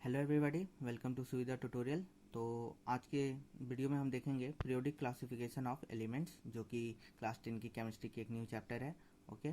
Hello everybody, welcome to सुविधा tutorial. तो आज के वीडियो में हम देखेंगे पीरियोडिक क्लासिफिकेशन ऑफ एलिमेंट्स, जो कि क्लास 10 की केमिस्ट्री की एक न्यू चैप्टर है। ओके,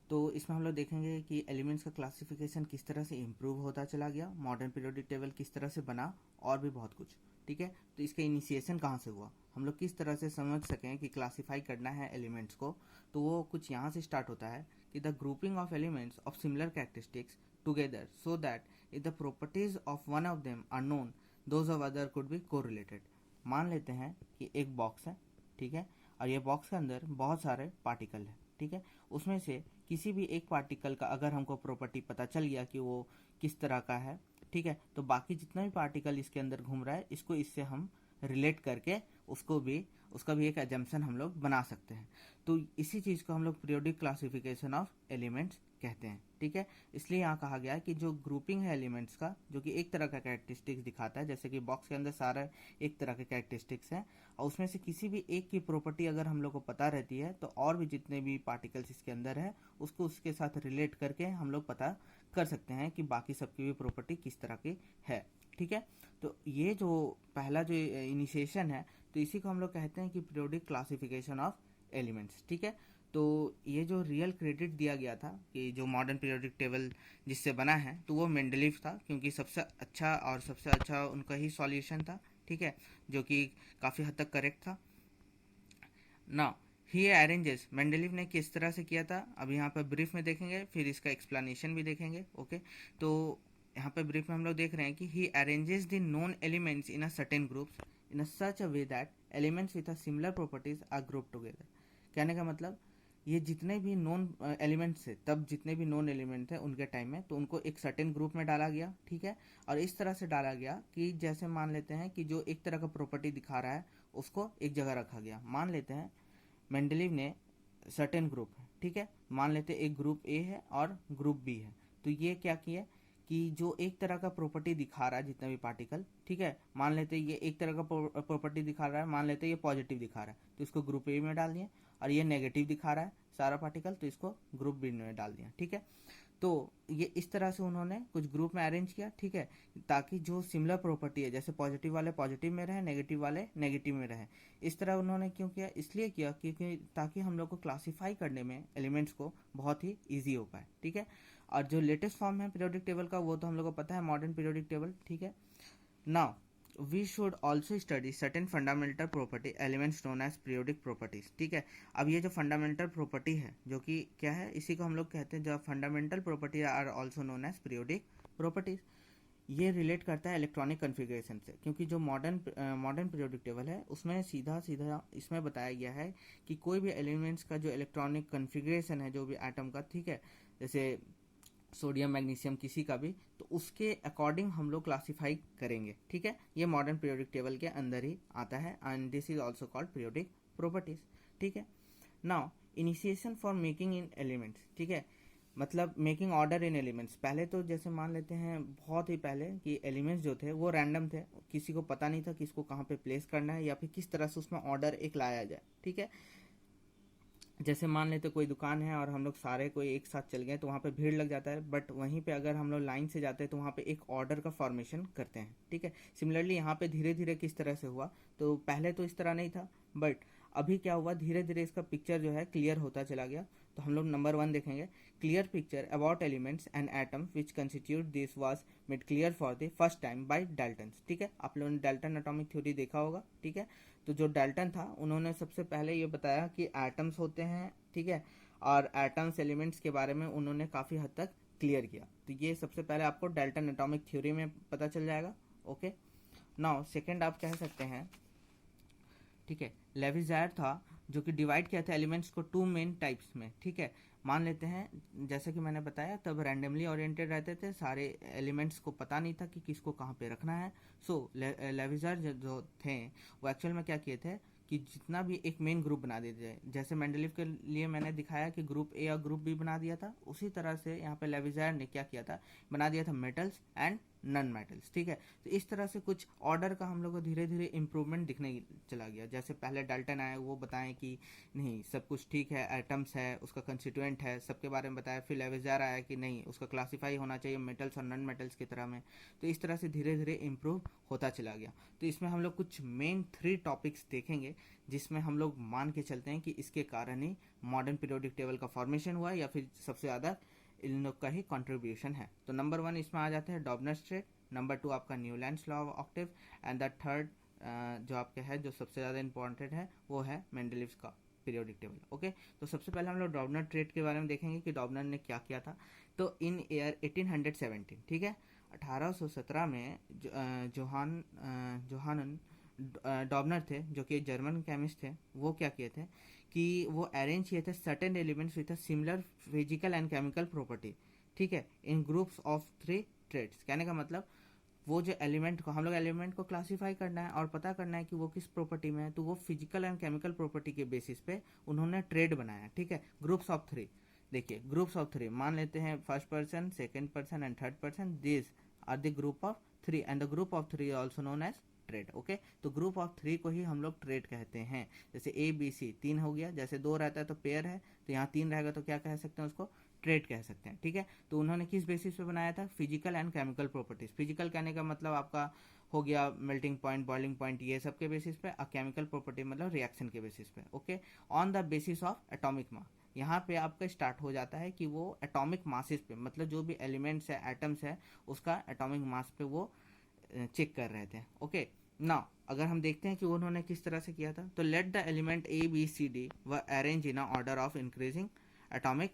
तो इसमें हम लोग देखेंगे कि एलिमेंट्स का क्लासिफिकेशन किस तरह से इम्प्रूव होता चला गया, मॉडर्न पीरियोडिक टेबल किस तरह से बना और भी बहुत कुछ। ठीक है, तो इसका इनिशिएशन कहाँ से हुआ, हम लोग किस तरह से समझ सकें कि क्लासीफाई करना है एलिमेंट्स को, तो वो कुछ यहाँ से स्टार्ट होता है कि the grouping of elements of similar characteristics together so that if the properties of one of them are known, those of other could be correlated। मान लेते हैं कि एक बॉक्स है, ठीक है, और ये बॉक्स के अंदर बहुत सारे पार्टिकल है, ठीक है। उसमें से किसी भी एक पार्टिकल का अगर हमको प्रॉपर्टी पता चल गया कि वो किस तरह का है, ठीक है, तो बाकी जितना भी पार्टिकल इसके अंदर घूम रहा है इसको इससे हम रिलेट करके उसका भी एक एजम्पशन हम लोग बना सकते हैं। तो इसी चीज़ को हम लोग पीरियोडिक क्लासिफिकेशन ऑफ एलिमेंट्स कहते हैं, ठीक है। इसलिए यहाँ कहा गया है कि जो ग्रुपिंग है एलिमेंट्स का, जो कि एक तरह का कैरेक्टरिस्टिक्स दिखाता है, जैसे कि बॉक्स के अंदर सारा एक तरह के कैरेक्टरिस्टिक्स हैं, और उसमें से किसी भी एक की प्रॉपर्टी अगर हम लोग को पता रहती है तो और भी जितने भी पार्टिकल्स इसके अंदर है उसको उसके साथ रिलेट करके हम लोग पता कर सकते हैं कि बाकी सबकी भी प्रॉपर्टी किस तरह की है, ठीक है। तो ये जो पहला जो इनिशिएशन है, तो इसी को हम लोग कहते हैं कि पीरियोडिक क्लासिफिकेशन ऑफ एलिमेंट्स, ठीक है। तो ये जो रियल क्रेडिट दिया गया था कि जो मॉडर्न पीरियोडिक टेबल जिससे बना है, तो वो मेंडलीव था, क्योंकि सबसे अच्छा उनका ही सॉल्यूशन था, ठीक है, जो कि काफ़ी हद तक करेक्ट था ना। ही अरेंजेस मेंडलीव ने किस तरह से किया था, अब यहाँ पर ब्रीफ में देखेंगे, फिर इसका एक्सप्लेनेशन भी देखेंगे। ओके, तो यहाँ पे ब्रीफ में हम लोग देख रहे हैं कि he arranges the known elements in a certain groups in a such a way that elements with a similar properties are group together. कहने का मतलब, ये जितने भी नॉन एलिमेंट्स थे, तब जितने भी नॉन एलिमेंट थे उनके टाइम में, तो उनको एक सर्टेन ग्रुप में डाला गया, ठीक है। और इस तरह से डाला गया कि जैसे मान लेते हैं कि जो एक तरह का प्रॉपर्टी दिखा रहा है उसको एक जगह रखा गया। मान लेते हैं मेंडलीव ने सर्टेन ग्रुप है, ठीक है, मान लेते हैं एक ग्रुप ए है और ग्रुप बी है। तो ये क्या किया कि जो एक तरह का प्रॉपर्टी दिखा रहा है जितना भी पार्टिकल, ठीक है, मान लेते हैं ये एक तरह का प्रॉपर्टी दिखा रहा है, मान लेते हैं ये पॉजिटिव दिखा रहा है, तो इसको ग्रुप ए में डाल दिए। और ये नेगेटिव दिखा रहा है सारा पार्टिकल, तो इसको ग्रुप बी में डाल दिया, ठीक है। तो ये इस तरह से उन्होंने कुछ ग्रुप में अरेंज किया, ठीक है, ताकि जो सिमिलर प्रॉपर्टी है, जैसे पॉजिटिव वाले पॉजिटिव में रहे, नेगेटिव वाले नेगेटिव में रहे। इस तरह उन्होंने क्यों किया, इसलिए किया क्योंकि ताकि हम लोग को क्लासीफाई करने में एलिमेंट्स को बहुत ही ईजी हो पाए, ठीक है। और जो लेटेस्ट फॉर्म है पीरियोडिक टेबल का, वो तो हम लोग को पता है, मॉडर्न पीरियोडिक टेबल, ठीक है। Now we should also study certain fundamental property elements known as periodic properties, ठीक है। अब ये जो फंडामेंटल प्रॉपर्टी है, जो कि क्या है, इसी को हम लोग कहते हैं, जो fundamental property are also known as periodic properties. ये रिलेट करता है इलेक्ट्रॉनिक कन्फिग्रेशन से, क्योंकि जो मॉडर्न पीरियोडिक टेबल है उसमें सीधा सीधा इसमें बताया गया है कि कोई भी एलिमेंट्स का जो इलेक्ट्रॉनिक कन्फिग्रेशन है, जो भी एटम का, ठीक है, जैसे सोडियम मैग्नीशियम किसी का भी, तो उसके अकॉर्डिंग हम लोग क्लासीफाई करेंगे, ठीक है। ये मॉडर्न पीरियोडिक टेबल के अंदर ही आता है, and this is also called periodic properties, ठीक है। Now initiation for making in elements, ठीक है, मतलब मेकिंग ऑर्डर इन एलिमेंट्स। पहले तो जैसे मान लेते हैं बहुत ही पहले कि एलिमेंट्स जो थे वो रैंडम थे, किसी को पता नहीं था कि इसको कहाँ पे प्लेस करना है या फिर किस तरह से उसमें ऑर्डर एक लाया जाए, ठीक है। जैसे मान लेते कोई दुकान है और हम लोग सारे कोई एक साथ चल गए तो वहाँ पे भीड़ लग जाता है, बट वहीं पे अगर हम लोग लाइन से जाते हैं तो वहाँ पे एक ऑर्डर का फॉर्मेशन करते हैं, ठीक है। सिमिलरली यहाँ पे धीरे धीरे किस तरह से हुआ, तो पहले तो इस तरह नहीं था, बट अभी क्या हुआ, धीरे धीरे इसका पिक्चर जो है क्लियर होता चला गया। तो हम लोग नंबर 1 देखेंगे, clear picture about elements and atom which constitute this was made clear for the first time by Dalton, ठीक है। आप लोगों ने डाल्टन एटॉमिक थ्योरी देखा होगा, ठीक है। तो जो डाल्टन था उन्होंने सबसे पहले ये बताया कि एटम्स होते हैं, ठीक है, और एटम्स एलिमेंट्स के बारे में उन्होंने काफ़ी हद तक क्लियर किया। तो ये सबसे पहले आपको डाल्टन एटॉमिक थ्योरी में पता चल जाएगा। ओके, नाउ सेकेंड आप कह सकते हैं, ठीक है, लेविजायर था जो कि डिवाइड किया था एलिमेंट्स को 2 मेन टाइप्स में, ठीक है। मान लेते हैं जैसे कि मैंने बताया, तब रैंडमली ओरिएंटेड रहते थे, सारे एलिमेंट्स को पता नहीं था कि किसको कहाँ पे रखना है। सो लेविजायर जो थे वो एक्चुअल में क्या किए थे कि जितना भी एक मेन ग्रुप बना देते थे, जैसे मेंडलीव के लिए मैंने दिखाया कि ग्रुप ए और ग्रुप बी बना दिया था, उसी तरह से यहाँ पे लेविजायर ने क्या किया था, बना दिया था मेटल्स एंड नन मेटल्स, ठीक है। तो इस तरह से कुछ ऑर्डर का हम लोग को धीरे धीरे इम्प्रूवमेंट दिखने चला गया। जैसे पहले डाल्टन आए, वो बताएं कि नहीं सब कुछ ठीक है, एटम्स है, उसका कंस्टिट्यूएंट है, सबके बारे में बताया। फिर लेवेजार आया कि नहीं, उसका क्लासीफाई होना चाहिए मेटल्स और नन मेटल्स की तरह में। तो इस तरह से धीरे धीरे इम्प्रूव होता चला गया। तो इसमें हम लोग कुछ मेन 3 टॉपिक्स देखेंगे, जिसमें हम लोग मान के चलते हैं कि इसके कारण ही मॉडर्न पीरियोडिक टेबल का फॉर्मेशन हुआ, या फिर सबसे ज़्यादा इन लोग का ही कंट्रीब्यूशन है। तो नंबर 1 इसमें आ जाते हैं डॉबनर स्ट्रेट, नंबर 2 आपका Newlands law of Octave, and the third जो आपके है, जो सबसे ज़्यादा इंपॉर्टेंट है, वो है मेंडलीव्स का पीरियोडिक टेबल। ओके, तो सबसे पहले हम लोग डॉबनर ट्रेट के बारे में देखेंगे कि डॉबनर ने क्या किया था। तो इन ईयर 1817, ठीक है, 1817 में जोहानन डॉबनर थे, जो कि जर्मन केमिस्ट थे। वो क्या किए थे कि वो अरेंज किए थे certain elements with a similar physical and chemical property, ठीक है, इन ग्रुप्स ऑफ 3 ट्रेड्स। कहने का मतलब वो जो एलिमेंट को, हम लोग एलिमेंट को क्लासीफाई करना है और पता करना है कि वो किस प्रॉपर्टी में है, तो वो फिजिकल एंड केमिकल प्रॉपर्टी के बेसिस पे उन्होंने ट्रेड बनाया, ठीक है, ग्रुप्स ऑफ 3। देखिए ग्रुप्स ऑफ 3 मान लेते हैं, first person, second person and third person, this are the group of 3 and the group of 3 also known as triad. Okay, तो ग्रुप ऑफ 3 को ही हम लोग ट्रेड कहते हैं। जैसे ए बी सी 3 हो गया, जैसे 2 रहता है तो पेयर है, तो यहाँ 3 रहेगा तो क्या कह सकते हैं उसको, ट्रेड कह सकते हैं, ठीक है। तो उन्होंने किस बेसिस पे बनाया था, physical and chemical properties. Physical कहने का मतलब आपका हो गया मेल्टिंग पॉइंट, बॉइलिंग पॉइंट, ये सब के बेसिस पे, और केमिकल प्रॉपर्टी मतलब रिएक्शन के बेसिस पे। Okay, on the basis of atomic मास। यहाँ पे आपका स्टार्ट हो जाता है कि वो एटॉमिक मासेस पे, मतलब जो भी एलिमेंट्स है, एटम्स है, उसका एटॉमिक मास पे वो चेक कर रहे थे। ओके, नाउ अगर हम देखते हैं कि उन्होंने किस तरह से किया था, तो let the element A B C D we arrange in order of increasing atomic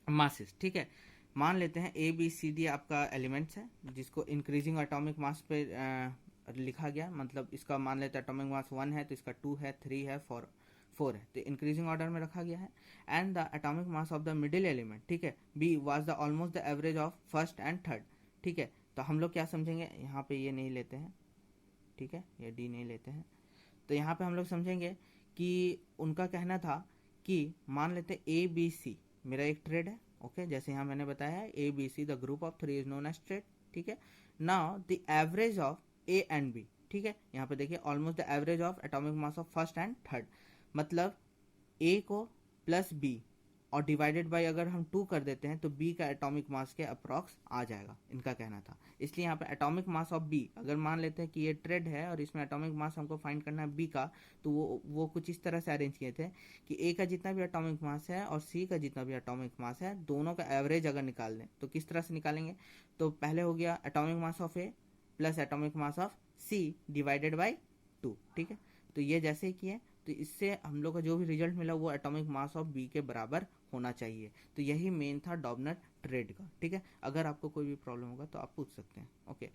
masses, ठीक है। मान लेते हैं ए बी सी डी आपका एलिमेंट्स है, जिसको इंक्रीजिंग एटॉमिक मास पे लिखा गया। मतलब इसका मान लेते हैं एटॉमिक मास 1 है, तो इसका 2 है, 3 है, 4 है, तो इंक्रीजिंग ऑर्डर में रखा गया है। And the atomic mass of the middle element, ठीक है, be was the almost the average of first and third, ठीक है। तो हम लोग क्या समझेंगे, यहाँ पे ये नहीं लेते हैं, ठीक है, ये डी नहीं लेते हैं। तो यहाँ पे हम लोग समझेंगे कि उनका कहना था कि मान लेते ए बी सी मेरा एक ट्रेड है। ओके, जैसे यहाँ मैंने बताया है, A B C the group of 3 is known as triad, ठीक है। Now the average of A and B, ठीक है, यहाँ पे देखिए almost the average of atomic mass of first and third, मतलब ए को प्लस बी और डिवाइडेड बाय अगर हम 2 कर देते हैं तो बी का एटॉमिक मास के अप्रॉक्स आ जाएगा, इनका कहना था। इसलिए यहाँ पे एटॉमिक मास ऑफ बी अगर मान लेते हैं कि ये ट्रेड है और इसमें एटॉमिक मास हमको फाइंड करना है बी का, तो वो कुछ इस तरह से अरेंज किए थे कि ए का जितना भी एटॉमिक मास है और सी का जितना भी एटॉमिक मास है, दोनों का एवरेज अगर निकाल दें तो किस तरह से निकालेंगे। तो पहले हो गया atomic mass of A plus atomic mass of C divided by 2, ठीक है। तो ये जैसे ही किए तो इससे हम लोग का जो भी रिजल्ट मिला वो एटॉमिक मास ऑफ बी के बराबर होना चाहिए। तो यही मेन था डॉबनर ट्रेड का, ठीक है। अगर आपको कोई भी प्रॉब्लम होगा तो आप पूछ सकते हैं। ओके,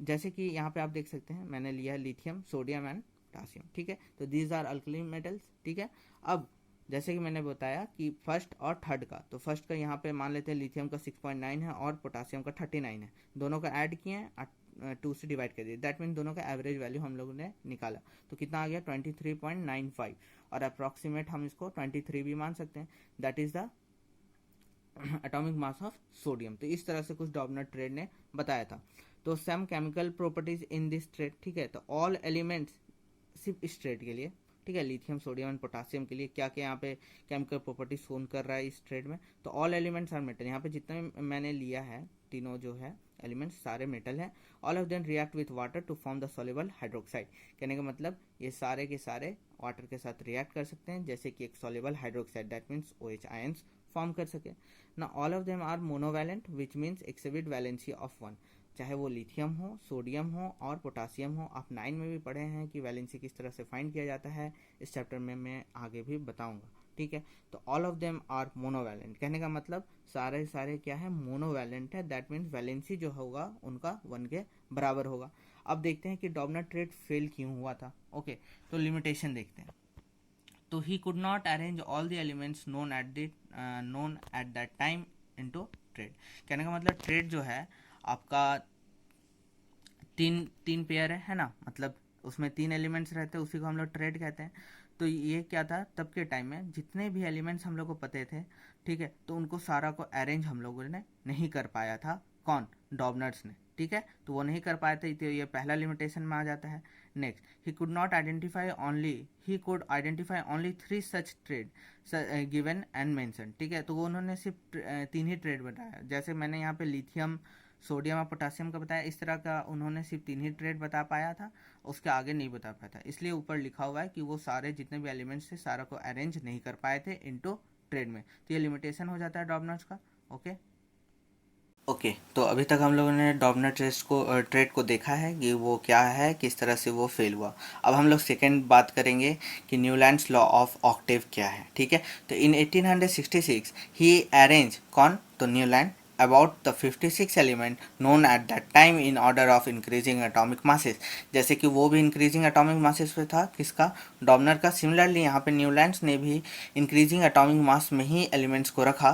जैसे कि यहाँ पे आप देख सकते हैं मैंने लिया है लिथियम, सोडियम एंड पोटासियम, ठीक है। तो दीज आर अल्कली मेटल्स, ठीक है। अब जैसे कि मैंने बताया कि फर्स्ट और थर्ड का, तो फर्स्ट का यहाँ पे मान लेते हैं लिथियम का 6.9 है और पोटासियम का 39 है, दोनों का ऐड किए हैं, 2 से डिवाइड कर दिए, दैट मीन दोनों का एवरेज वैल्यू हम लोगों ने निकाला। तो कितना आ गया 23.95, और अप्रॉक्सीमेट हम इसको 23 भी मान सकते हैं, that is the atomic mass of sodium. तो इस तरह से कुछ डॉबनर ट्रेड ने बताया था। तो some chemical properties in this triad, ठीक है। तो ऑल एलिमेंट्स सिर्फ इस ट्रेड के लिए, ठीक है, लिथियम सोडियम एंड पोटासियम के लिए क्या क्या यहाँ पे केमिकल प्रॉपर्टी शोन कर रहा है इस ट्रेड में। तो ऑल एलिमेंट्स आर मेटल, यहाँ पे जितने मैंने लिया है तीनों जो है एलिमेंट्स सारे मेटल हैं। All of them react with water to form the soluble hydroxide, कहने का मतलब ये सारे के सारे वाटर के साथ रिएक्ट कर सकते हैं, जैसे कि एक soluble hydroxide, that means OH ions form कर सके ना। All of them are monovalent which means exhibit valency of 1, चाहे वो लिथियम हो, सोडियम हो और पोटासियम हो। आप 9 में भी पढ़े हैं कि वैलेंसी किस तरह से फाइंड किया जाता है, इस चैप्टर में मैं आगे भी बताऊंगा, ठीक है। तो all of them are monovalent, कहने का मतलब सारे सारे क्या है, मोनोवैलेंट है, दैट मीन्स वैलेंसी जो होगा उनका 1 के बराबर होगा। अब देखते हैं कि डॉबनर ट्रेड फेल क्यों हुआ था। ओके, तो लिमिटेशन देखते हैं। तो he could not arrange all the elements known at that time into trade, कहने का मतलब ट्रेड जो है आपका तीन पेयर है ना, मतलब उसमें 3 एलिमेंट्स रहते हैं, उसी को हम लोग ट्रेड कहते हैं। तो ये क्या था तब के टाइम में, जितने भी एलिमेंट्स हम लोग को पते थे, ठीक है, तो उनको सारा को अरेंज हम लोगों ने नहीं कर पाया था कौन, डॉबनर्स ने, ठीक है, तो वो नहीं कर पाए थे, तो ये पहला लिमिटेशन में आ जाता है। Next, he could identify only 3 such trade given and mention, ठीक है, तो वो उन्होंने सिर्फ 3 ही ट्रेड बताया, जैसे मैंने यहाँ पे लिथियम, सोडियम और पोटासियम का बताया, इस तरह का उन्होंने सिर्फ 3 ही ट्रेड बता पाया था, उसके आगे नहीं बता पाया था, इसलिए ऊपर लिखा हुआ है कि वो सारे जितने भी एलिमेंट्स थे सारा को अरेंज नहीं कर पाए थे इनटू ट्रेड में, तो ये लिमिटेशन हो जाता है डॉबनर्स का। ओके, तो अभी तक हम लोगों ने डॉबनर ट्रेड को देखा है कि वो क्या है, किस तरह से वो फेल हुआ। अब हम लोग सेकेंड बात करेंगे कि न्यूलैंड्स लॉ ऑफ ऑक्टेव क्या है, ठीक है। तो इन 1866 ही अरेंज कौन, तो Newland about the 56 element known at that time in order of increasing atomic masses, जैसे कि वो भी increasing atomic masses पे था, किसका, डॉबनर का। सिमिलरली यहाँ पे न्यूलैंड्स ने भी increasing atomic mass में ही एलिमेंट्स को रखा,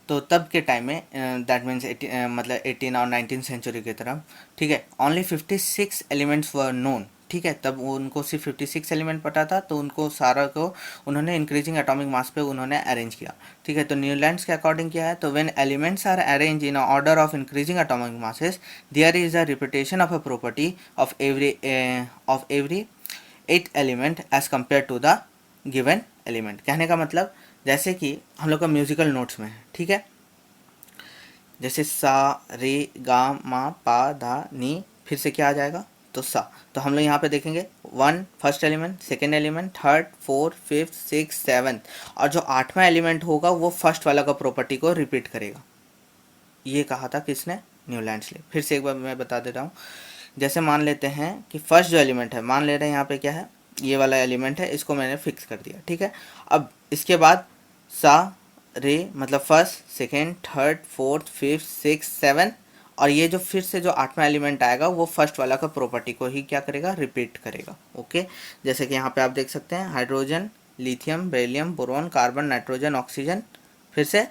तो तब के टाइम में दैट मीन्स मतलब 18 और 19 सेंचुरी की तरफ, ठीक है, ओनली 56 एलिमेंट्स वर नोन, ठीक है, तब उनको सिर्फ 56 एलिमेंट पता था, तो उनको सारा को उन्होंने इंक्रीजिंग एटॉमिक मास पे उन्होंने अरेंज किया, ठीक है। तो न्यूलैंड्स के अकॉर्डिंग क्या है, तो when elements are arrange in order of increasing atomic masses there is a repetition of a property of every 8 element as compare to the given element. कहने का मतलब जैसे कि हम लोग का म्यूजिकल नोट्स में है, ठीक है, जैसे सा रे गा मा पा धा नी, फिर से क्या आ जाएगा, तो सा, तो हम लोग यहाँ पे देखेंगे 1 first element, second element, third, 4, 5, 6, 7, और जो 8वां एलिमेंट होगा वो फर्स्ट वाला का प्रॉपर्टी को रिपीट करेगा। ये कहा था किसने, न्यूलैंड्स ने। फिर से एक बार मैं बता देता हूँ, जैसे मान लेते हैं कि फर्स्ट जो एलिमेंट है, मान ले रहे हैं यहाँ पे क्या है, ये वाला एलिमेंट है, इसको मैंने फिक्स कर दिया, ठीक है। अब इसके बाद सा रे मतलब first, second, third, 4th, 5th, 6th, 7, और ये जो फिर से जो 8वां एलिमेंट आएगा वो फर्स्ट वाला का प्रॉपर्टी को ही क्या करेगा, रिपीट करेगा। ओके, जैसे कि यहाँ पे आप देख सकते हैं hydrogen, lithium, beryllium, boron, carbon, nitrogen, oxygen, फिर से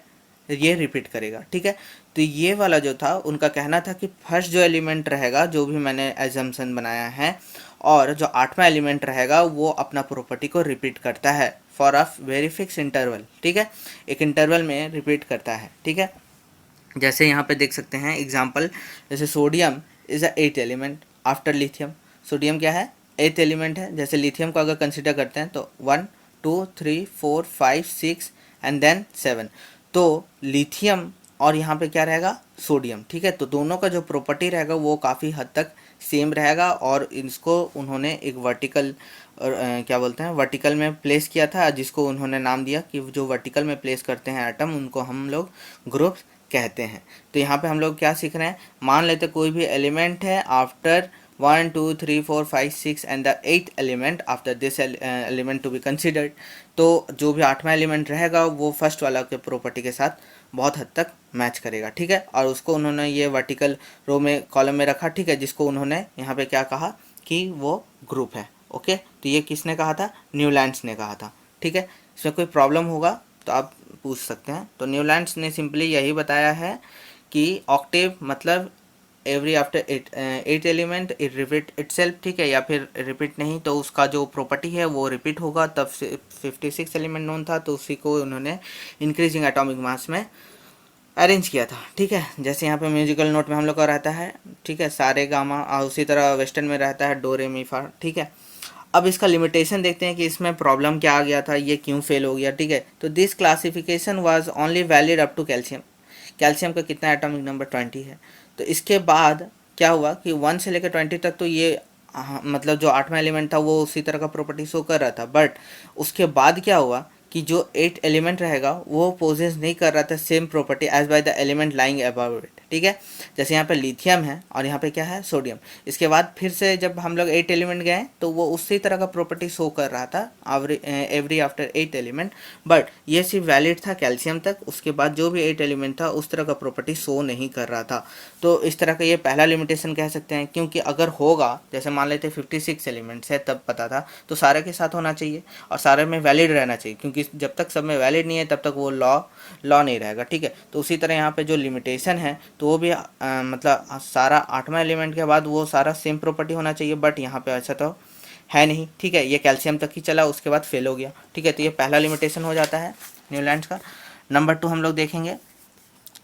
ये रिपीट करेगा, ठीक है। तो ये वाला जो था उनका कहना था कि फर्स्ट जो एलिमेंट रहेगा, जो भी मैंने एजम्पशन बनाया है, और जो 8वां एलिमेंट रहेगा वो अपना प्रॉपर्टी को रिपीट करता है for a very fix interval, ठीक है, एक इंटरवल में रिपीट करता है, ठीक है। जैसे यहाँ पे देख सकते हैं एग्जाम्पल, जैसे sodium is a 8th element after lithium, sodium क्या है, 8th एलिमेंट है। जैसे लिथियम को अगर कंसिडर करते हैं तो 1 2 3 4 5 6 एंड देन 7, तो लिथियम और यहाँ पे क्या रहेगा, सोडियम, ठीक है। तो दोनों का जो प्रॉपर्टी रहेगा वो काफ़ी हद तक सेम रहेगा, और इसको उन्होंने एक वर्टिकल क्या बोलते हैं, वर्टिकल में प्लेस किया था, जिसको उन्होंने नाम दिया कि जो वर्टिकल में प्लेस करते हैं एटम, उनको हम लोग ग्रुप कहते हैं। तो यहाँ पे हम लोग क्या सीख रहे हैं, मान लेते कोई भी एलिमेंट है after 1 2 3 4 5 6 and the 8th element after this element to be considered, तो जो भी 8वां एलिमेंट रहेगा वो फर्स्ट वाला के प्रॉपर्टी के साथ बहुत हद तक मैच करेगा, ठीक है। और उसको उन्होंने ये वर्टिकल रो में कॉलम में रखा, ठीक है, जिसको उन्होंने यहाँ पे क्या कहा कि वो ग्रुप है। ओके, तो ये किसने कहा था, न्यूलैंड्स ने कहा था, ठीक है। इसमें कोई प्रॉब्लम होगा तो आप पूछ सकते हैं। तो न्यूलैंड्स ने सिंपली यही बताया है कि ऑक्टेव मतलब every after 8 element it repeat itself, ठीक है, या फिर रिपीट नहीं तो उसका जो प्रॉपर्टी है वो रिपीट होगा। तब 56 एलिमेंट नोन था, तो उसी को उन्होंने इंक्रीजिंग एटॉमिक मास में अरेंज किया था, ठीक है। जैसे यहाँ पे म्यूजिकल नोट में हम लोग का रहता है, ठीक है, सारे गामा, और उसी तरह वेस्टर्न में रहता है डो रे मी फा, ठीक है। अब इसका लिमिटेशन देखते हैं कि इसमें प्रॉब्लम क्या आ गया था, ये क्यों फेल हो गया, ठीक है। तो this classification was only valid up to calcium, calcium का कितना एटॉमिक नंबर 20 है। तो इसके बाद क्या हुआ कि 1 से लेकर 20 तक तो ये मतलब जो 8वां एलिमेंट था वो उसी तरह का प्रॉपर्टी शो कर रहा था, बट उसके बाद क्या हुआ कि जो 8 एलिमेंट रहेगा वो पोजेस नहीं कर रहा था same property as by the element lying above it, ठीक है। जैसे यहाँ पे लिथियम है और यहाँ पे क्या है, सोडियम। इसके बाद फिर से जब हम लोग 8 एलिमेंट गए तो वो उसी तरह का प्रॉपर्टी शो कर रहा था एवरी आफ्टर 8 एलिमेंट, बट ये सिर्फ वैलिड था कैल्शियम तक। उसके बाद जो भी 8 एलिमेंट था उस तरह का प्रॉपर्टी शो नहीं कर रहा था। तो इस तरह का ये पहला लिमिटेशन कह सकते हैं, क्योंकि अगर होगा, जैसे मान लेते 56 एलिमेंट्स है तब पता था, तो सारे के साथ होना चाहिए और सारे में वैलिड रहना चाहिए, क्योंकि जब तक सब में वैलिड नहीं है तब तक वो लॉ नहीं रहेगा, ठीक है। तो उसी तरह यहाँ पे जो लिमिटेशन है तो वो भी मतलब सारा 8वां एलिमेंट के बाद वो सारा सेम प्रॉपर्टी होना चाहिए, बट यहाँ पे ऐसा तो है नहीं, ठीक है। ये कैल्शियम तक ही चला, उसके बाद फेल हो गया, ठीक है। तो ये पहला लिमिटेशन हो जाता है न्यूलैंड्स का। नंबर 2 हम लोग देखेंगे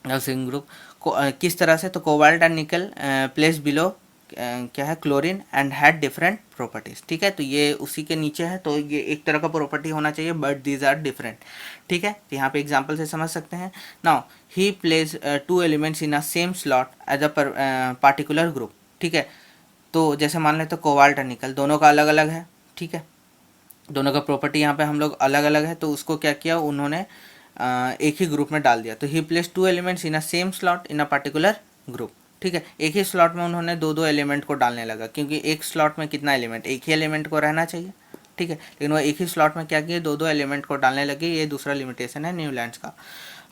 हाउसिंग ग्रुप, किस तरह से, तो कोबाल्ट एंड निकल प्लेस बिलो क्या है chlorine and had different properties. ठीक है, तो ये उसी के नीचे है, तो ये एक तरह का प्रॉपर्टी होना चाहिए बट दीज आर डिफरेंट। ठीक है, तो यहाँ पे एग्जांपल से समझ सकते हैं। Now he place two elements in a same slot as a particular group. ठीक है, तो जैसे मान लेते कोबाल्ट और निकल दोनों का अलग अलग है। ठीक है, दोनों का प्रॉपर्टी यहाँ पे हम लोग अलग अलग है, तो उसको क्या किया उन्होंने एक ही ग्रुप में डाल दिया। तो he place two elements in a same slot in a particular group. ठीक है, एक ही स्लॉट में उन्होंने दो दो एलिमेंट को डालने लगा, क्योंकि एक स्लॉट में कितना एलिमेंट, एक ही एलिमेंट को रहना चाहिए। ठीक है, लेकिन वो एक ही स्लॉट में क्या किए, दो दो एलिमेंट को डालने लगे। ये दूसरा लिमिटेशन है न्यूलैंड्स का।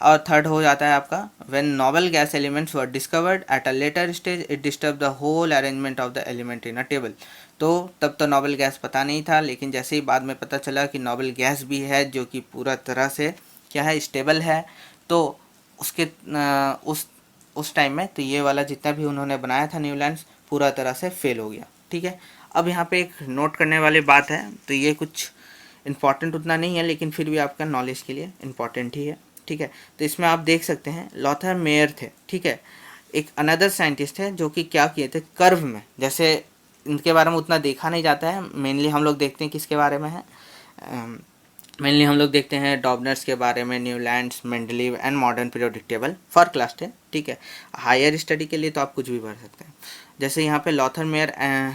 और थर्ड हो जाता है आपका when noble gas elements were discovered at a later stage it disturb the whole arrangement of the element in a table. तो तब तो नोबल गैस पता नहीं था, लेकिन जैसे ही बाद में पता चला कि नोबल गैस भी है जो कि पूरा तरह से क्या है स्टेबल है, तो उसके उस टाइम में तो ये वाला जितना भी उन्होंने बनाया था न्यूलैंड्स पूरा तरह से फेल हो गया। ठीक है, अब यहाँ पे एक नोट करने वाली बात है, तो ये कुछ इम्पॉर्टेंट उतना नहीं है लेकिन फिर भी आपका नॉलेज के लिए इम्पॉर्टेंट ही है। ठीक है, तो इसमें आप देख सकते हैं लॉथर मेयर थे। ठीक है, एक अनदर साइंटिस्ट है जो कि क्या किए थे कर्व में, जैसे इनके बारे में उतना देखा नहीं जाता है, मेनली हम लोग देखते हैं किसके बारे में है, मेनली हम लोग देखते हैं डॉबनर्स के बारे में, Newlands, Mendeleev and modern periodic table for class 10। ठीक है, हायर स्टडी के लिए तो आप कुछ भी पढ़ सकते हैं। जैसे यहाँ पे लॉथर मेयर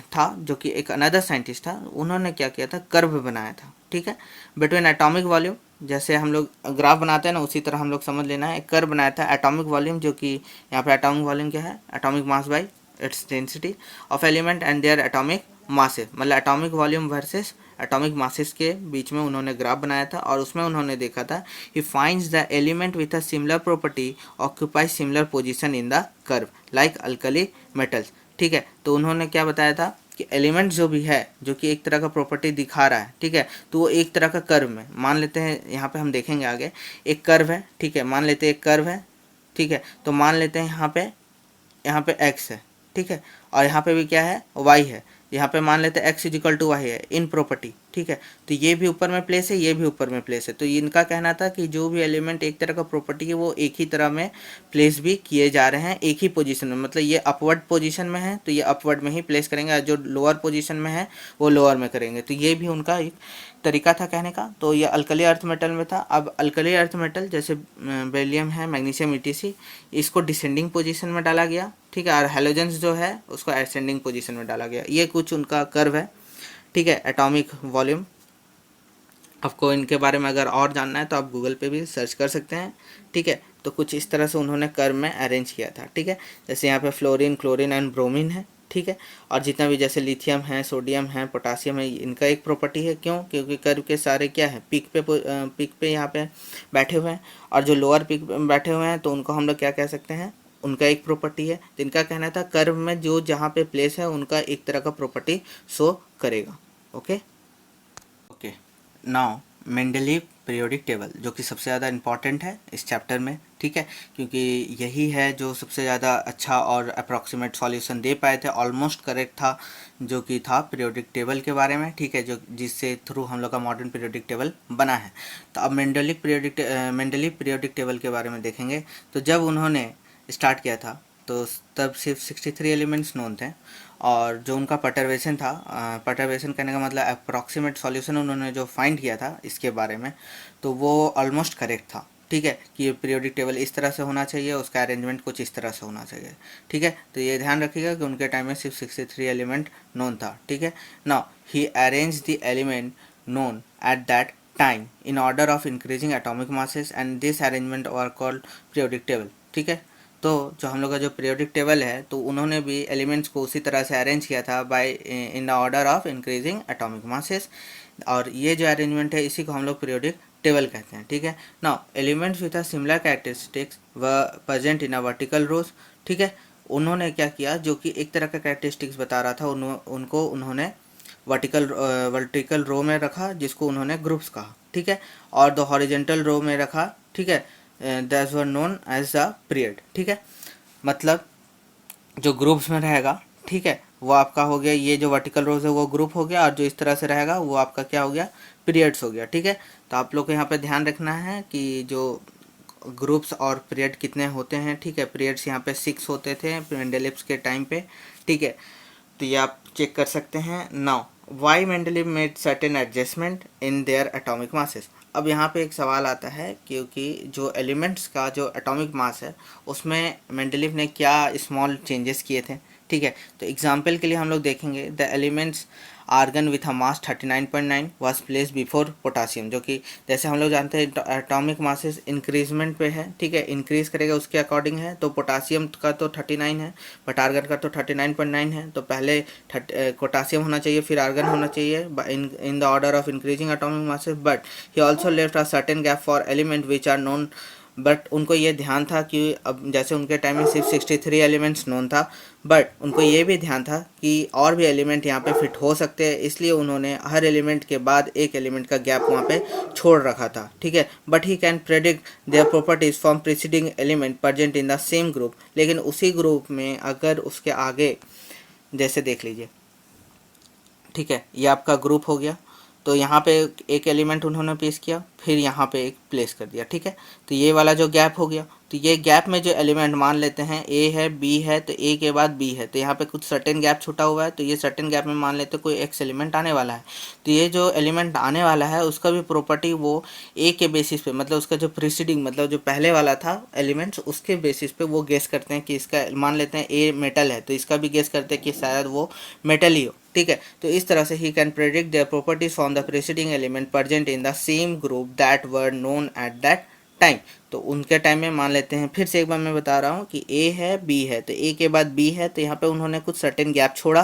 था जो कि एक अनदर साइंटिस्ट था, उन्होंने क्या किया था कर्व बनाया था। ठीक है, बिटवीन एटॉमिक वॉल्यूम, जैसे हम लोग ग्राफ बनाते हैं ना उसी तरह हम लोग समझ लेना है, एक कर्व बनाया था एटॉमिक वॉल्यूम, जो कि यहाँ पे एटॉमिक वॉल्यूम क्या है, atomic mass by its density of element and their atomic masses, मतलब atomic volume versus atomic masses के बीच में उन्होंने ग्राफ बनाया था। और उसमें उन्होंने देखा था he finds the element with a similar property occupy similar position in the curve like alkali metals. ठीक है, तो उन्होंने क्या बताया था कि एलिमेंट जो भी है जो कि एक तरह का प्रॉपर्टी दिखा रहा है, ठीक है, तो वो एक तरह का कर्व में मान लेते हैं, यहाँ पे हम देखेंगे आगे एक कर्व है। ठीक है, मान लेते हैं एक कर्व है। ठीक है, तो मान लेते हैं यहाँ पे x है। ठीक है, और यहाँ पे भी क्या है y है, यहाँ पे मान लेते हैं x इजिकल टू वाई है इन प्रॉपर्टी। ठीक है, तो ये भी ऊपर में प्लेस है, ये भी ऊपर में प्लेस है, तो इनका कहना था कि जो भी एलिमेंट एक तरह का प्रॉपर्टी है वो एक ही तरह में प्लेस भी किए जा रहे हैं, एक ही पोजीशन में, मतलब ये अपवर्ड पोजीशन में है तो ये अपवर्ड में ही प्लेस करेंगे, और जो लोअर पोजीशन में है वो लोअर में करेंगे। तो ये भी उनका एक तरीका था कहने का। तो ये अल्कली अर्थ मेटल में था। अब अल्कली अर्थ मेटल जैसे बेरिलियम है, मैग्नीशियम, ईटीसी, इसको डिसेंडिंग पोजीशन में डाला गया। ठीक है, और हेलोजेंस जो है उसको असेंडिंग पोजीशन में डाला गया। ये कुछ उनका कर्व है। ठीक है, एटॉमिक वॉल्यूम। आपको इनके बारे में अगर और जानना है तो आप गूगल पे भी सर्च कर सकते हैं। ठीक है, तो कुछ इस तरह से उन्होंने कर्व में अरेंज किया था। ठीक है, जैसे यहाँ पे फ्लोरीन, क्लोरीन एंड ब्रोमीन है। ठीक है, और जितना भी जैसे लिथियम है, सोडियम है, पोटासियम है, इनका एक प्रॉपर्टी है। क्यों? क्योंकि कर्व के सारे क्या है पीक पे यहाँ पे बैठे हुए हैं, और जो लोअर पीक पे बैठे हुए हैं तो उनको हम लोग क्या कह सकते हैं, उनका एक प्रॉपर्टी है। जिनका कहना था कर्व में जो जहाँ पे प्लेस है उनका एक तरह का प्रॉपर्टी शो करेगा। Okay okay, now Mendeleev periodic table, जो कि सबसे ज़्यादा इम्पॉर्टेंट है इस चैप्टर में। ठीक है, क्योंकि यही है जो सबसे ज़्यादा अच्छा और अप्रॉक्सीमेट सॉल्यूशन दे पाए थे, ऑलमोस्ट करेक्ट था, जो कि था पीरियोडिक टेबल के बारे में। ठीक है, जो जिससे थ्रू हम लोग का मॉडर्न पीरियोडिक टेबल बना है। तो अब मेंडलीव पीरियोडिक टेबल के बारे में देखेंगे। तो जब उन्होंने स्टार्ट किया था तो तब सिर्फ 63 एलिमेंट्स नोन थे, और जो उनका परटर्वेशन था, परटर्वेशन कहने का मतलब अप्रॉक्सीमेट सॉल्यूशन उन्होंने जो फाइंड किया था इसके बारे में, तो वो ऑलमोस्ट करेक्ट था। ठीक है, कि ये पीरियोडिक टेबल इस तरह से होना चाहिए, उसका अरेंजमेंट कुछ इस तरह से होना चाहिए। ठीक है, तो ये ध्यान रखिएगा कि उनके टाइम में सिर्फ 63 एलिमेंट नोन था। ठीक है, now he arrange the element known at that time in order of increasing atomic masses and this arrangement are called periodic table. ठीक है, तो जो हम लोग का जो पीरियोडिक टेबल है तो उन्होंने भी एलिमेंट्स को उसी तरह से अरेंज किया था by in the order of increasing atomic masses, और ये जो अरेंजमेंट है इसी को हम लोग पीरियोडिक टेबल कहते हैं। ठीक है, now elements with a similar characteristics व प्रेजेंट इन अ वर्टिकल रोज। ठीक है, उन्होंने क्या किया, जो कि एक तरह का कैरेक्टरिस्टिक्स बता रहा था, उनको उन्होंने वर्टिकल रो में रखा, जिसको उन्होंने ग्रुप्स कहा। ठीक है, और द हॉरिजेंटल रो में रखा। ठीक है, that were known as the period. ठीक है, मतलब जो ग्रुप्स में रहेगा, ठीक है, वो आपका हो गया, ये जो वर्टिकल रोज है वो ग्रुप हो गया, और जो इस तरह से रहेगा वो आपका क्या हो गया, पीरियड्स हो गया। ठीक है, तो आप लोग को यहाँ पे ध्यान रखना है कि जो ग्रुप्स और पीरियड कितने होते हैं, ठीक है। पीरियड्स यहाँ पे 6 होते थे मेंडलीव के टाइम पे, ठीक है। तो ये आप चेक कर सकते हैं। Now why Mendeleev made certain adjustment in their atomic masses. अब यहाँ पे एक सवाल आता है क्योंकि जो एलिमेंट्स का जो एटॉमिक मास है उसमें मेंडलीव ने क्या स्मॉल चेंजेस किए थे, ठीक है। तो एग्जांपल के लिए हम लोग देखेंगे the elements argon with a mass 39.9 was place before potassium, जो कि जैसे हम लोग जानते हैं एटॉमिक मासेस इंक्रीजमेंट पे है, ठीक है, इंक्रीज करेगा उसके अकॉर्डिंग है। तो पोटासियम का तो 39 है बट आर्गन का तो 39.9 है, तो पहले पोटासियम होना चाहिए फिर आर्गन होना चाहिए in the order of increasing atomic masses. But he also left a certain gap for element which are known, but उनको ये ध्यान था कि अब जैसे उनके टाइम में सिर्फ 63 एलिमेंट्स नोन था, बट उनको ये भी ध्यान था कि और भी एलिमेंट यहाँ पे फिट हो सकते हैं, इसलिए उन्होंने हर एलिमेंट के बाद एक एलिमेंट का गैप वहाँ पे छोड़ रखा था, ठीक है। But he can predict their properties from preceding element present in the same group, लेकिन उसी ग्रुप में अगर उसके आगे जैसे देख लीजिए, ठीक है, ये आपका ग्रुप हो गया। तो यहाँ पे एक एलिमेंट उन्होंने पेश किया फिर यहाँ पे एक प्लेस कर दिया, ठीक है। तो ये वाला जो गैप हो गया, तो ये गैप में जो एलिमेंट मान लेते हैं ए है बी है, तो ए के बाद बी है, तो यहाँ पे कुछ सर्टेन गैप छूटा हुआ है, तो ये सर्टेन गैप में मान लेते हैं कोई एक्स एलिमेंट आने वाला है। तो ये जो एलिमेंट आने वाला है उसका भी प्रॉपर्टी वो ए के बेसिस पे, मतलब उसका जो प्रीसीडिंग मतलब जो पहले वाला था एलिमेंट्स उसके बेसिस पे वो गेस करते हैं कि इसका, मान लेते हैं ए मेटल है तो इसका भी गेस करते हैं कि शायद वो मेटल ही हो, ठीक है। तो इस तरह से he can predict their properties from the preceding element present in the same group that were known at that time. तो उनके टाइम में मान लेते हैं, फिर से एक बार मैं बता रहा हूँ कि ए है बी है, तो ए के बाद बी है, तो यहाँ पे उन्होंने कुछ सर्टेन गैप छोड़ा।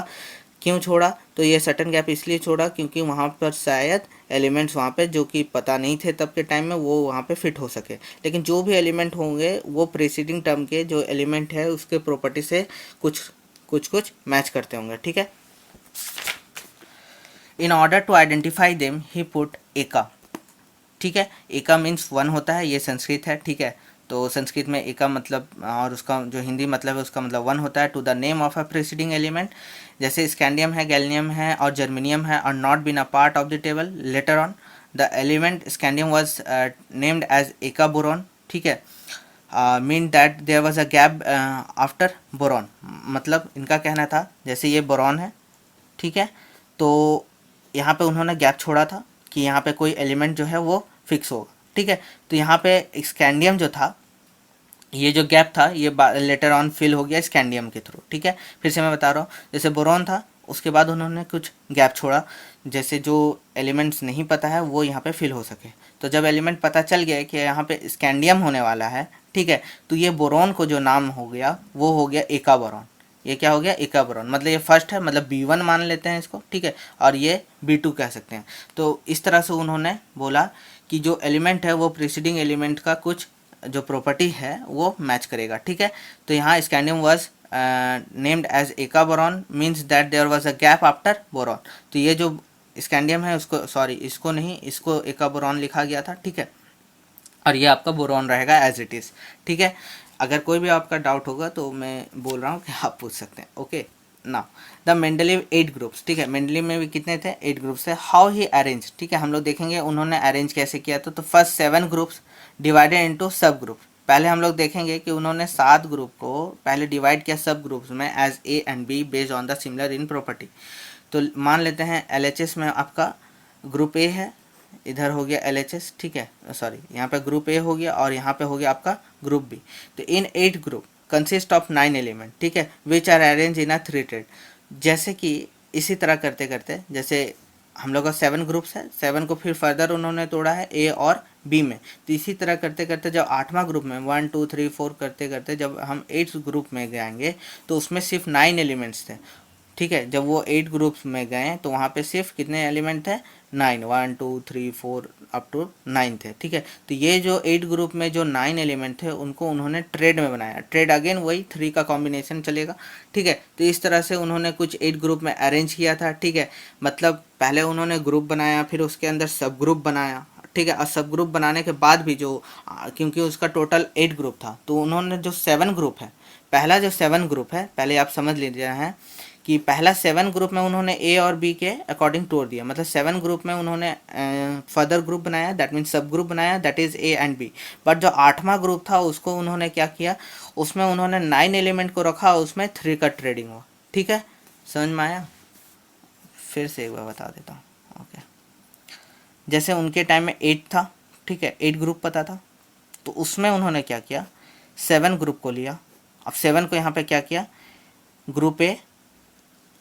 क्यों छोड़ा? तो ये सर्टेन गैप इसलिए छोड़ा क्योंकि वहाँ पर शायद एलिमेंट्स वहाँ पे जो कि पता नहीं थे तब के टाइम में वो वहाँ पे फिट हो सके, लेकिन जो भी एलिमेंट होंगे वो प्रीसीडिंग टर्म के जो एलिमेंट है उसके प्रॉपर्टी से कुछ मैच करते होंगे, ठीक है। In order to identify them he put एका, ठीक है। एका मीन्स 1 होता है, ये संस्कृत है, ठीक है। तो संस्कृत में एका मतलब और उसका जो हिंदी मतलब है उसका मतलब 1 होता है। To the name of a preceding element, जैसे स्कैंडियम है, गैलियम है और जर्मेनियम है, और not been a part of the table later on the element scandium was named as एका बोरॉन, ठीक है। Mean that there was a gap after boron, मतलब इनका कहना था जैसे ये बोरॉन है, ठीक है, तो यहाँ पे उन्होंने गैप छोड़ा था कि यहाँ पे कोई एलिमेंट जो है वो फिक्स होगा, ठीक है। तो यहाँ पे स्कैंडियम जो था, ये जो गैप था ये लेटर ऑन फिल हो गया स्कैंडियम के थ्रू, ठीक है। फिर से मैं बता रहा हूँ, जैसे बोरॉन था उसके बाद उन्होंने कुछ गैप छोड़ा, जैसे जो एलिमेंट्स नहीं पता है वो यहाँ पे फिल हो सके। तो जब एलिमेंट पता चल गया कि यहाँ पे स्कैंडियम होने वाला है, ठीक है, तो ये बोरॉन को जो नाम हो गया वो हो गया एका बोरॉन। ये क्या हो गया? एका बोरॉन, मतलब ये फर्स्ट है, मतलब B1 मान लेते हैं इसको, ठीक है, और ये B2 कह सकते हैं। तो इस तरह से उन्होंने बोला कि जो एलिमेंट है वो प्रीसीडिंग एलिमेंट का कुछ जो प्रॉपर्टी है वो मैच करेगा, ठीक है। तो यहाँ स्कैंडियम वाज नेम्ड एज एका boron means that there was a gap after boron. तो ये जो स्कैंडियम है उसको, सॉरी इसको नहीं, इसको एका बोरॉन लिखा गया था, ठीक है, और ये आपका बोरॉन रहेगा एज इट इज़, ठीक है। अगर कोई भी आपका डाउट होगा तो मैं बोल रहा हूँ कि आप पूछ सकते हैं, okay. Now the Mendeleev 8 groups, ठीक है, मेंडलीव में भी कितने थे? 8 ग्रुप्स थे। हाउ ही अरेंज, ठीक है, हम लोग देखेंगे उन्होंने अरेंज कैसे किया था। तो फर्स्ट 7 ग्रुप्स डिवाइडेड इनटू सब ग्रुप। पहले हम लोग देखेंगे कि उन्होंने 7 ग्रुप को पहले डिवाइड किया सब ग्रुप्स में as A and B based on the similar in property. तो मान लेते हैं LHS में आपका ग्रुप ए है, इधर हो गया LHS, ठीक है, सॉरी यहाँ पे ग्रुप ए हो गया और यहाँ पे हो गया आपका ग्रुप बी। तो in 8 group consist of 9 element, ठीक है, which are arrange in a 3 triad. जैसे कि इसी तरह करते करते, जैसे हम लोग का 7 ग्रुप्स है, 7 को फिर फर्दर उन्होंने तोड़ा है ए और बी में। तो इसी तरह करते करते जब 8वां ग्रुप में 1 2 3 4 करते करते जब हम 8 ग्रुप में जाएंगे तो उसमें सिर्फ 9 एलिमेंट्स थे, ठीक है। जब वो 8 ग्रुप्स में गए तो वहाँ पे सिर्फ कितने एलिमेंट थे? 9, 1 2 3 4 अप टू 9 थे, ठीक है। तो ये जो 8 ग्रुप में जो 9 एलिमेंट थे उनको उन्होंने ट्रेड में बनाया। ट्रेड अगेन वही 3 का कॉम्बिनेशन चलेगा, ठीक है। तो इस तरह से उन्होंने कुछ 8 ग्रुप में अरेंज किया था, ठीक है। मतलब पहले उन्होंने ग्रुप बनाया, फिर उसके अंदर सब ग्रुप बनाया, ठीक है। और सब ग्रुप बनाने के बाद भी जो, क्योंकि उसका टोटल 8 ग्रुप था, तो उन्होंने जो 7 ग्रुप है, पहला जो 7 ग्रुप है, पहले आप समझ लीजिए हैं कि पहला 7 ग्रुप में उन्होंने ए और बी के अकॉर्डिंग तोड़ दिया, मतलब 7 ग्रुप में उन्होंने फर्दर ग्रुप बनाया, दैट मीन्स सब ग्रुप बनाया, that is A and B. But जो 8वां ग्रुप था उसको उन्होंने क्या किया, उसमें उन्होंने 9 एलिमेंट को रखा, उसमें 3 का ट्रेडिंग हुआ। ठीक है, समझ में आया? फिर से एक बार बता देता हूँ। ओके, जैसे उनके टाइम में 8 था, ठीक है, 8 ग्रुप पता था, तो उसमें उन्होंने क्या किया, 7 ग्रुप को लिया। अब 7 को यहाँ पे क्या किया, ग्रुप ए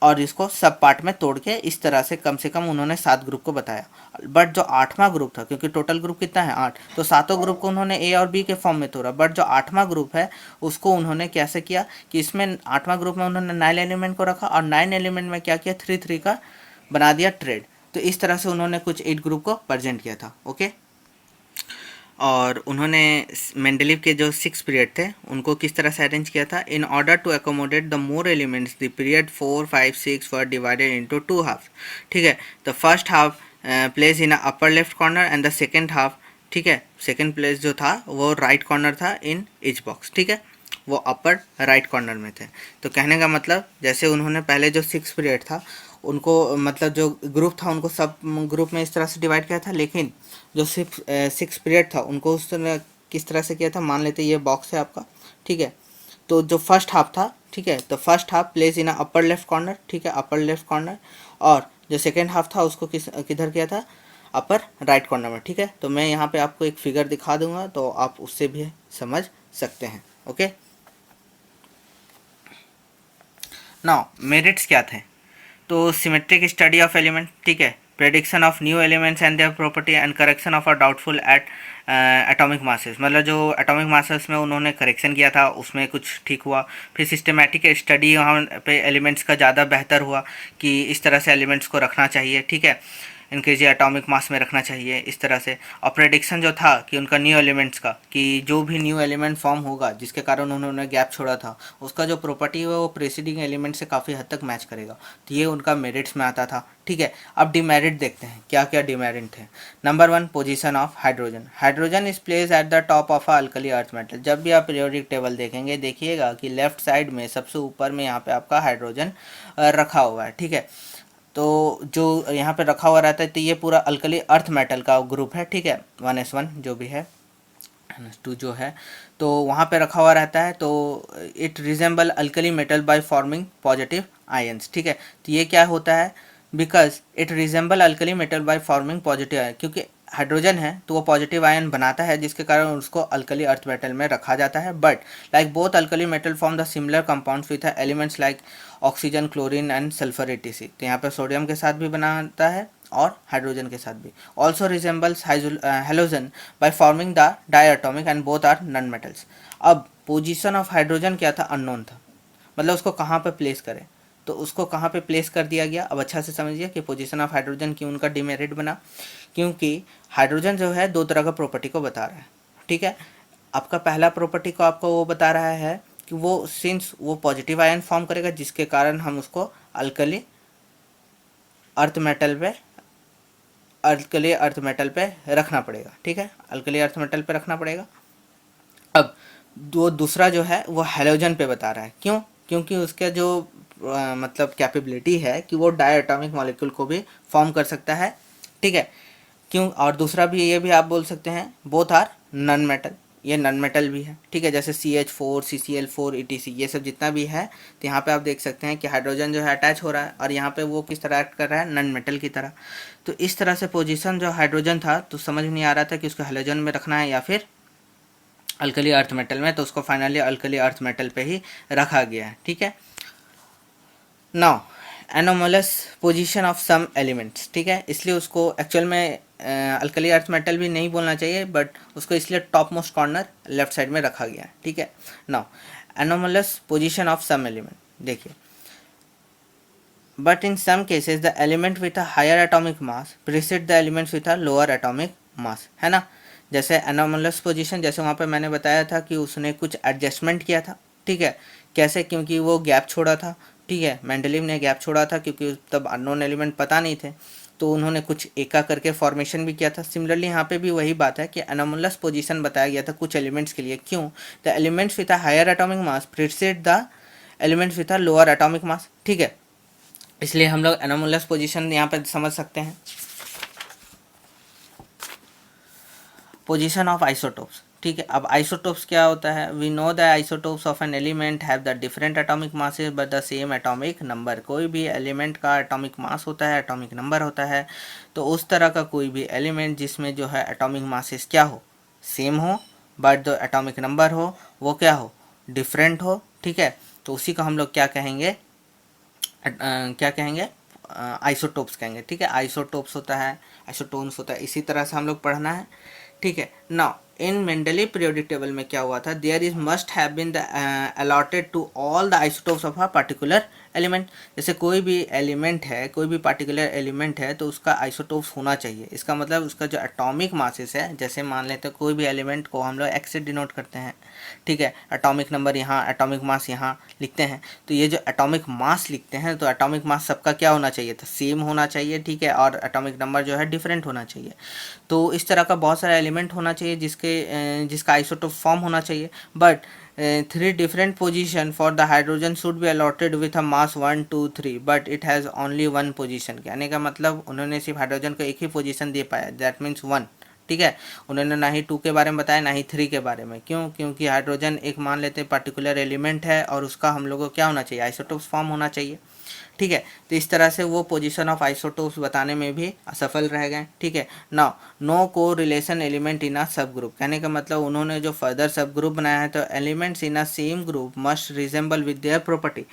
और इसको सब पार्ट में तोड़ के इस तरह से कम उन्होंने 7 ग्रुप को बताया। बट जो 8वां ग्रुप था, क्योंकि टोटल ग्रुप कितना है 8, तो सातों ग्रुप को उन्होंने ए और बी के फॉर्म में तोड़ा। बट जो 8वां ग्रुप है उसको उन्होंने कैसे किया कि इसमें 8वां ग्रुप में उन्होंने 9 एलिमेंट को रखा और 9 एलिमेंट में क्या किया, 3 का बना दिया ट्रेड। तो इस तरह से उन्होंने कुछ 8 ग्रुप को प्रेजेंट किया था। ओके, और उन्होंने मेंडलीव के जो 6 पीरियड थे उनको किस तरह से अरेंज किया था, in order to accommodate the more elements the period 4, 5, 6 were divided into 2 half. ठीक है, the first half place in upper left corner and the second half, ठीक है, सेकेंड प्लेस जो था वो राइट कॉर्नर था इन ईच बॉक्स। ठीक है, वो अपर राइट कॉर्नर में थे। तो कहने का मतलब जैसे उन्होंने पहले जो 6 पीरियड था उनको, मतलब जो ग्रुप था उनको सब ग्रुप में इस तरह से डिवाइड किया था, लेकिन जो 6 पीरियड था उनको उस तरह किस तरह से किया था, मान लेते ये बॉक्स है आपका। ठीक है, तो जो फर्स्ट हाफ था, ठीक है, तो first half place in upper left corner, ठीक है, अपर लेफ्ट कॉर्नर, और जो सेकेंड हाफ था उसको किधर किया था, अपर राइट कॉर्नर में। ठीक है, तो मैं यहाँ पे आपको एक फिगर दिखा दूंगा तो आप उससे भी समझ सकते हैं। ओके, नाउ मेरिट्स क्या थे, तो सिमेट्रिक स्टडी ऑफ एलिमेंट, ठीक है, prediction of new elements and their property and correction of a doubtful at atomic masses, मतलब जो एटॉमिक मासेस में उन्होंने करेक्शन किया था उसमें कुछ ठीक हुआ। फिर सिस्टमेटिक स्टडी वहाँ पे एलिमेंट्स का ज़्यादा बेहतर हुआ कि इस तरह से एलिमेंट्स को रखना चाहिए, ठीक है, इनके जो एटॉमिक मास में रखना चाहिए इस तरह से। और प्रेडिक्शन जो था कि उनका न्यू एलिमेंट्स का, कि जो भी न्यू एलिमेंट फॉर्म होगा जिसके कारण उन्होंने गैप छोड़ा था उसका जो प्रॉपर्टी है वो प्रेसिडिंग एलिमेंट से काफ़ी हद तक मैच करेगा, तो ये उनका मेरिट्स में आता था। ठीक है, अब डिमेरिट देखते हैं क्या क्या डिमेरिट थे। Number 1, position of hydrogen. Hydrogen is place at the top of a alkali earth metal. जब भी आप पीरियोडिक टेबल देखेंगे देखिएगा कि लेफ्ट साइड में सबसे ऊपर में यहाँ पे आपका हाइड्रोजन रखा हुआ है। ठीक है, तो जो यहाँ पे रखा हुआ रहता है तो ये पूरा अल्कली अर्थ मेटल का ग्रुप है। ठीक है, 1s1 जो भी है, 2 जो है, तो वहाँ पे रखा हुआ रहता है। तो it resemble alkali metal by forming positive ions. ठीक है, तो ये क्या होता है, because it resemble alkali metal by forming positive ion, क्योंकि हाइड्रोजन है तो वो पॉजिटिव आयन बनाता है जिसके कारण उसको अल्कली अर्थ मेटल में रखा जाता है। But like both alkali metal form the similar compounds with elements like oxygen, chlorine and sulphur etc। तो यहाँ पर सोडियम के साथ भी बनाता है और हाइड्रोजन के साथ भी। Also resembles halogen by forming the diatomic and both are non metals. अब पोजीशन ऑफ हाइड्रोजन क्या था, अननोन था, मतलब उसको कहाँ पे प्लेस करें, तो उसको कहाँ पे प्लेस कर दिया गया। अब अच्छा से समझिए कि पोजीशन ऑफ हाइड्रोजन क्यों उनका डिमेरिट बना, क्योंकि हाइड्रोजन जो है 2 तरह का प्रॉपर्टी को बता रहा है। ठीक है, आपका पहला प्रॉपर्टी को आपको वो बता रहा है कि वो सिंस वो पॉजिटिव आयन फॉर्म करेगा जिसके कारण हम उसको अल्कली अर्थ मेटल पे रखना पड़ेगा। ठीक है, अल्कली अर्थ मेटल पे रखना पड़ेगा। अब वो दूसरा जो है वो हैलोजन पे बता रहा है, क्यों, क्योंकि उसका जो मतलब कैपेबिलिटी है कि वो डायटोमिक मॉलिक्यूल को भी फॉर्म कर सकता है। ठीक है, क्यों, और दूसरा भी ये भी आप बोल सकते हैं बोथ आर नॉन मेटल, ये नॉन मेटल भी है। ठीक है, जैसे CH4, CCl4 etc ये सब जितना भी है, तो यहाँ पे आप देख सकते हैं कि हाइड्रोजन जो है अटैच हो रहा है और यहाँ पे वो किस तरह एक्ट कर रहा है, नॉन मेटल की तरह। तो इस तरह से पोजीशन जो हाइड्रोजन था तो समझ नहीं आ रहा था कि उसको हैलोजन में रखना है या फिर अल्कली अर्थ मेटल में, तो उसको फाइनली अल्कली अर्थ मेटल पे ही रखा गया है। ठीक है, now anomalous position of some elements. ठीक है, इसलिए उसको एक्चुअल में अल्कली अर्थ मेटल भी नहीं बोलना चाहिए, बट उसको इसलिए top most corner left side में रखा गया है। ठीक है, now anomalous position of some element देखिए, but in some cases the element with a higher atomic mass precede the elements with a lower atomic mass, है ना। जैसे एनोमलस पोजीशन, जैसे वहाँ पे मैंने बताया था कि उसने कुछ एडजस्टमेंट किया था। ठीक है, कैसे, क्योंकि वो गैप छोड़ा था। ठीक है, मेंडलीव ने गैप छोड़ा था क्योंकि तब अननोन एलिमेंट पता नहीं थे, तो उन्होंने कुछ एका करके फॉर्मेशन भी किया था। सिमिलरली यहाँ पे भी वही बात है कि एनोमलस पोजीशन बताया गया था कुछ एलिमेंट्स के लिए, क्यों, the elements with a higher atomic mass precede the elements with a lower atomic mass. ठीक है, इसलिए हम लोग एनोमलस पोजीशन यहाँ पर समझ सकते हैं। पोजीशन ऑफ आइसोटोप्स, ठीक है। अब आइसोटोप्स क्या होता है? We know the isotopes of an element have the different atomic masses but the same atomic number. कोई भी एलिमेंट का एटॉमिक मास होता है, एटॉमिक नंबर होता है, तो उस तरह का कोई भी एलिमेंट जिसमें जो है एटॉमिक मासेस क्या हो, सेम हो, बट जो एटॉमिक नंबर हो वो क्या हो, डिफरेंट हो, ठीक है। तो उसी को हम लोग क्या कहेंगे, क्या कहेंगे, आइसोटोप्स कहेंगे, ठीक है। आइसोटोप्स होता है, आइसोटोन्स होता है, इसी तरह से हम लोग पढ़ना है, ठीक है। Now in Mendeleev periodic table में क्या हुआ था, there is must have been the allotted to all the isotopes of a particular element. जैसे कोई भी एलिमेंट है, कोई भी पार्टिकुलर एलिमेंट है तो उसका आइसोटोप्स होना चाहिए। इसका मतलब उसका जो एटॉमिक मासेस है, जैसे मान लेते हैं कोई भी एलिमेंट को हम लोग एक्स से डिनोट करते हैं, ठीक है। एटॉमिक नंबर यहाँ, एटॉमिक मास यहाँ लिखते हैं, तो ये जो एटॉमिक मास लिखते हैं तो एटॉमिक मास सबका क्या होना चाहिए था, सेम होना चाहिए, ठीक है। और एटॉमिक नंबर जो है डिफरेंट होना चाहिए। तो इस तरह का बहुत सारा एलिमेंट होना चाहिए जिसका आइसोटोप फॉर्म होना चाहिए। But 3 different position for the hydrogen should be allotted with a mass 1 2 3 but it has only 1 position। कहने का मतलब उन्होंने सिर्फ हाइड्रोजन को एक ही पोजीशन दे पाया, दैट मीन्स 1, ठीक है। उन्होंने ना ही 2 के बारे में बताया, ना ही 3 के बारे में। क्यों? क्योंकि हाइड्रोजन एक मान लेते हैं पर्टिकुलर एलिमेंट है और उसका हम लोगों को क्या होना चाहिए, आइसोटोप्स फॉर्म होना चाहिए, ठीक है। तो इस तरह से वो पोजीशन ऑफ आइसोटोप्स बताने में भी असफल रह गए, ठीक है। नाउ नो को रिलेशन एलिमेंट इन अ सब ग्रुप, कहने का मतलब उन्होंने जो फर्दर सब ग्रुप बनाया है, तो elements in a same group must resemble with their property.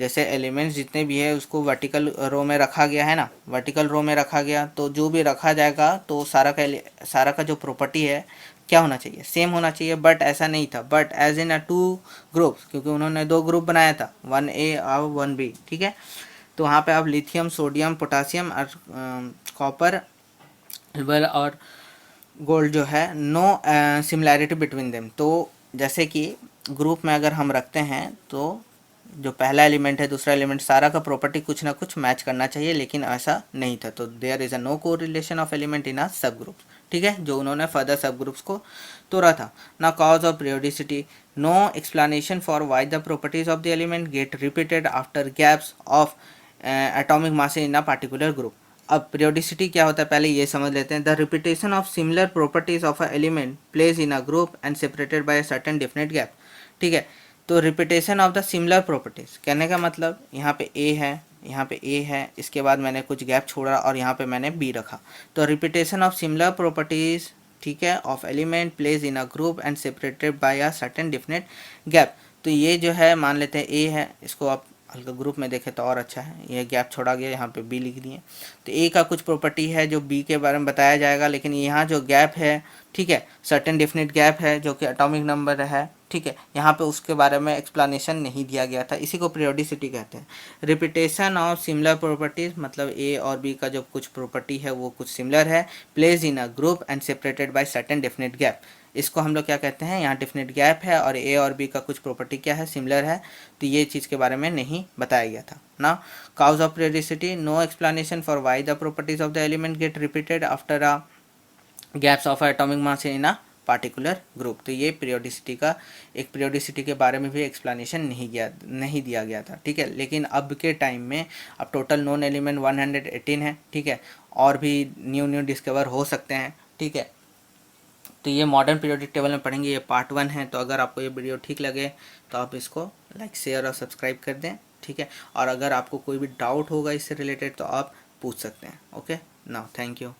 जैसे एलिमेंट्स जितने भी है उसको वर्टिकल रो में रखा गया है ना, वर्टिकल रो में रखा गया, तो जो भी रखा जाएगा तो सारा का जो प्रॉपर्टी है क्या होना चाहिए, सेम होना चाहिए। बट ऐसा नहीं था, but as in a 2 groups, क्योंकि उन्होंने 2 ग्रुप बनाया था, 1A और 1B, ठीक है। तो वहाँ पे आप लिथियम, सोडियम, पोटासियम और कॉपर, सिल्वर और गोल्ड जो है, नो सिमिलैरिटी बिटवीन देम। तो जैसे कि ग्रुप में अगर हम रखते हैं तो जो पहला एलिमेंट है, दूसरा एलिमेंट, सारा का प्रॉपर्टी कुछ ना कुछ मैच करना चाहिए, लेकिन ऐसा नहीं था। तो देयर इज़ अ नो को रिलेशन ऑफ एलिमेंट इन अ सब ग्रुप, ठीक है, जो उन्होंने फर्दर सब ग्रुप्स को तोड़ा था ना। Cause of periodicity, no explanation for why the properties of the element get repeated after gaps of atomic mass in a particular group. अब पीरियोडिसिटी क्या होता है पहले ये समझ लेते हैं। The repetition of similar properties of a element place in a group and separated by a certain definite gap, ठीक है। तो repetition of the similar properties, कहने का मतलब यहाँ पे ए है, यहाँ पे ए है, इसके बाद मैंने कुछ गैप छोड़ा और यहाँ पे मैंने बी रखा। तो रिपीटेशन ऑफ सिमिलर प्रॉपर्टीज, ठीक है, of element place in a group and separated by a certain definite gap. तो ये जो है मान लेते हैं ए है, इसको आप हल्का ग्रुप में देखें तो और अच्छा है, ये गैप छोड़ा गया, यहाँ पे बी लिख दिए। तो ए का कुछ प्रॉपर्टी है जो बी के बारे में बताया जाएगा, लेकिन यहाँ जो गैप है, ठीक है, सर्टेन डेफिनेट गैप है जो कि एटॉमिक नंबर है, ठीक है, यहाँ पे उसके बारे में एक्सप्लेनेशन नहीं दिया गया था। इसी को पीरियोडिसिटी कहते हैं। रिपीटेशन ऑफ सिमिलर प्रॉपर्टीज, मतलब ए और बी का जो कुछ प्रॉपर्टी है वो कुछ सिमिलर है, place in a group and separated by certain definite gap. इसको हम लोग क्या कहते हैं, यहाँ डेफिनेट गैप है और ए और बी का कुछ प्रॉपर्टी क्या है, सिमिलर है, तो ये चीज़ के बारे में नहीं बताया गया था ना। Cause of periodicity, no explanation for why the properties of the element get repeated after a gaps of atomic mass in a particular group. तो ये पीरियोडिसिटी का, एक पीरियोडिसिटी के बारे में भी एक्सप्लेनेशन नहीं दिया गया था, ठीक है। लेकिन अब के टाइम में अब टोटल नोन एलिमेंट 118 है, ठीक है, और भी न्यू डिस्कवर हो सकते हैं, ठीक है। तो ये मॉडर्न पीरियोडिक टेबल में पढ़ेंगे, ये पार्ट 1 है। तो अगर आपको ये वीडियो ठीक लगे तो आप इसको लाइक, शेयर और सब्सक्राइब कर दें, ठीक है। और अगर आपको कोई भी डाउट होगा इससे रिलेटेड तो आप पूछ सकते हैं। Okay, now thank you.